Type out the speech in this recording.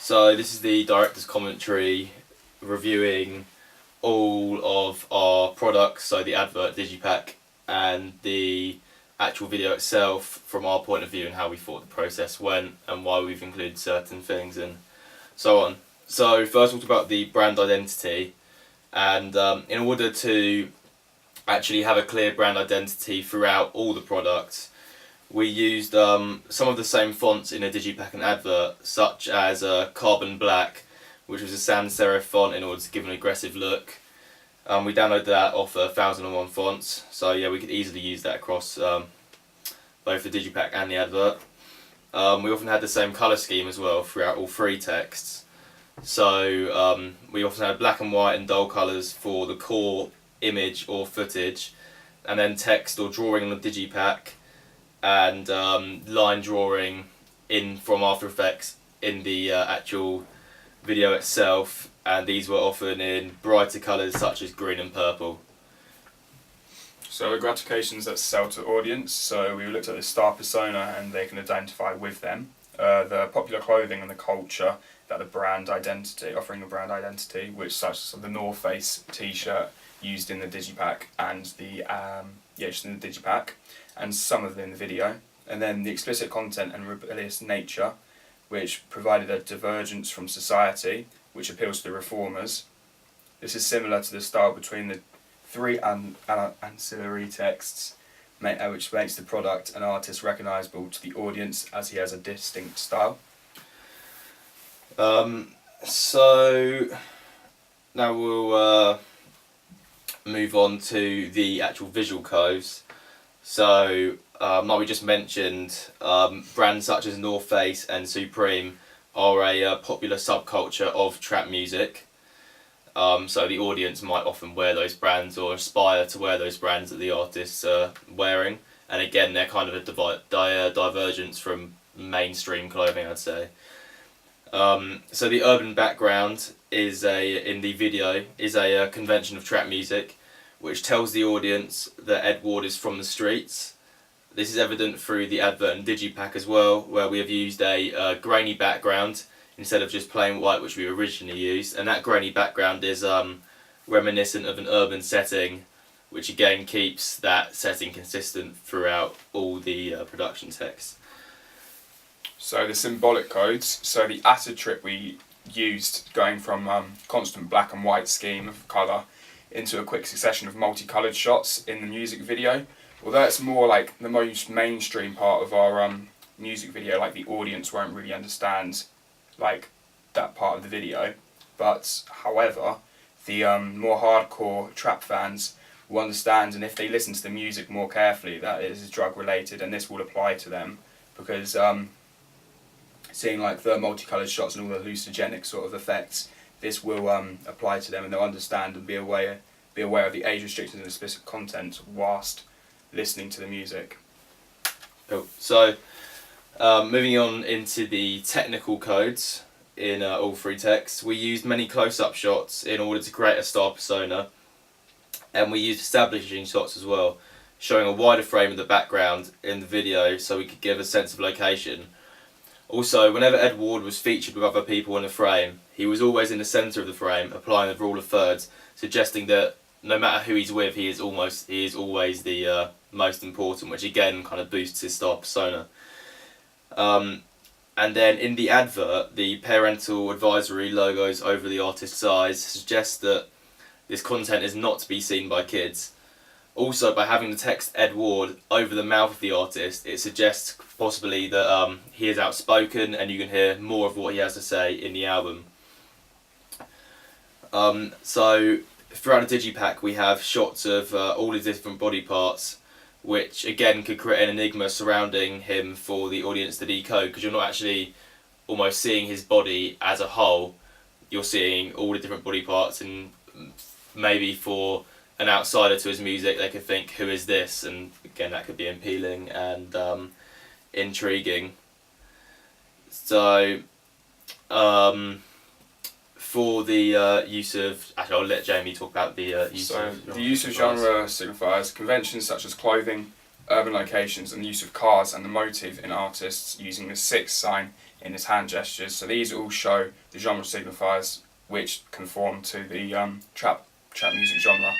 So this is the director's commentary reviewing all of our products, so the advert, Digipack, and the actual video itself from our point of view and how we thought the process went and why we've included certain things and so on. So first we'll talk about the brand identity, and in order to actually have a clear brand identity throughout all the products, we used some of the same fonts in a Digipack and advert, such as Carbon Black, which was a sans serif font in order to give an aggressive look. We downloaded that off 1001 Fonts, so yeah, we could easily use that across both the Digipack and the advert. We often had the same colour scheme as well throughout all three texts. So we often had black and white and dull colours for the core image or footage, and then text or drawing on the Digipack, and line drawing in from After Effects in the actual video itself, and these were often in brighter colours such as green and purple. So the gratifications that sell to audience, so we looked at the star persona and they can identify with them. The popular clothing and the culture, that the brand identity, offering a brand identity, which such as the North Face t-shirt used in the Digipack and the just in the Digipack, and some of them in the video. And then the explicit content and rebellious nature, which provided a divergence from society, which appeals to the reformers. This is similar to the style between the three ancillary texts, which makes the product and artist recognisable to the audience as he has a distinct style. So now we'll move on to the actual visual codes. So like we just mentioned, brands such as North Face and Supreme are a popular subculture of trap music. So the audience might often wear those brands or aspire to wear those brands that the artists are wearing. And again, they're kind of a divergence from mainstream clothing, I'd say. So the urban background is in the video is a convention of trap music, which tells the audience that Ed Ward is from the streets. This is evident through the advert and Digipack as well, where we have used a grainy background instead of just plain white, which we originally used, and that grainy background is reminiscent of an urban setting, which again keeps that setting consistent throughout all the production text. So the symbolic codes, so the acid trip we used going from constant black and white scheme of colour into a quick succession of multicoloured shots in the music video. Although it's more like the most mainstream part of our music video, like the audience won't really understand like that part of the video, but however the more hardcore trap fans will understand, and if they listen to the music more carefully, that it is drug related, and this will apply to them because seeing like the multicoloured shots and all the hallucinogenic sort of effects, this will apply to them, and they'll understand and be aware of the age restrictions and explicit content whilst listening to the music. Cool. So moving on into the technical codes in all three texts, we used many close-up shots in order to create a star persona, and we used establishing shots as well, showing a wider frame of the background in the video so we could give a sense of location. Also, whenever Ed Ward was featured with other people in the frame, he was always in the centre of the frame, applying the rule of thirds, suggesting that no matter who he's with, he is always the most important, which again kind of boosts his star persona. And then in the advert, the parental advisory logos over the artist's eyes suggest that this content is not to be seen by kids. Also, by having the text Ed Ward over the mouth of the artist, it suggests possibly that he is outspoken and you can hear more of what he has to say in the album. So throughout the Digipack we have shots of all his different body parts, which again could create an enigma surrounding him for the audience to decode, because you're not actually almost seeing his body as a whole, you're seeing all the different body parts, and maybe for an outsider to his music they could think, who is this? And again, that could be appealing and intriguing. So for the use of, actually I'll let Jamie talk about the use of genre. The use of genre signifies conventions such as clothing, urban locations, and the use of cars and the motive in artists using the 6 sign in his hand gestures. So these all show the genre signifiers which conform to the trap music genre.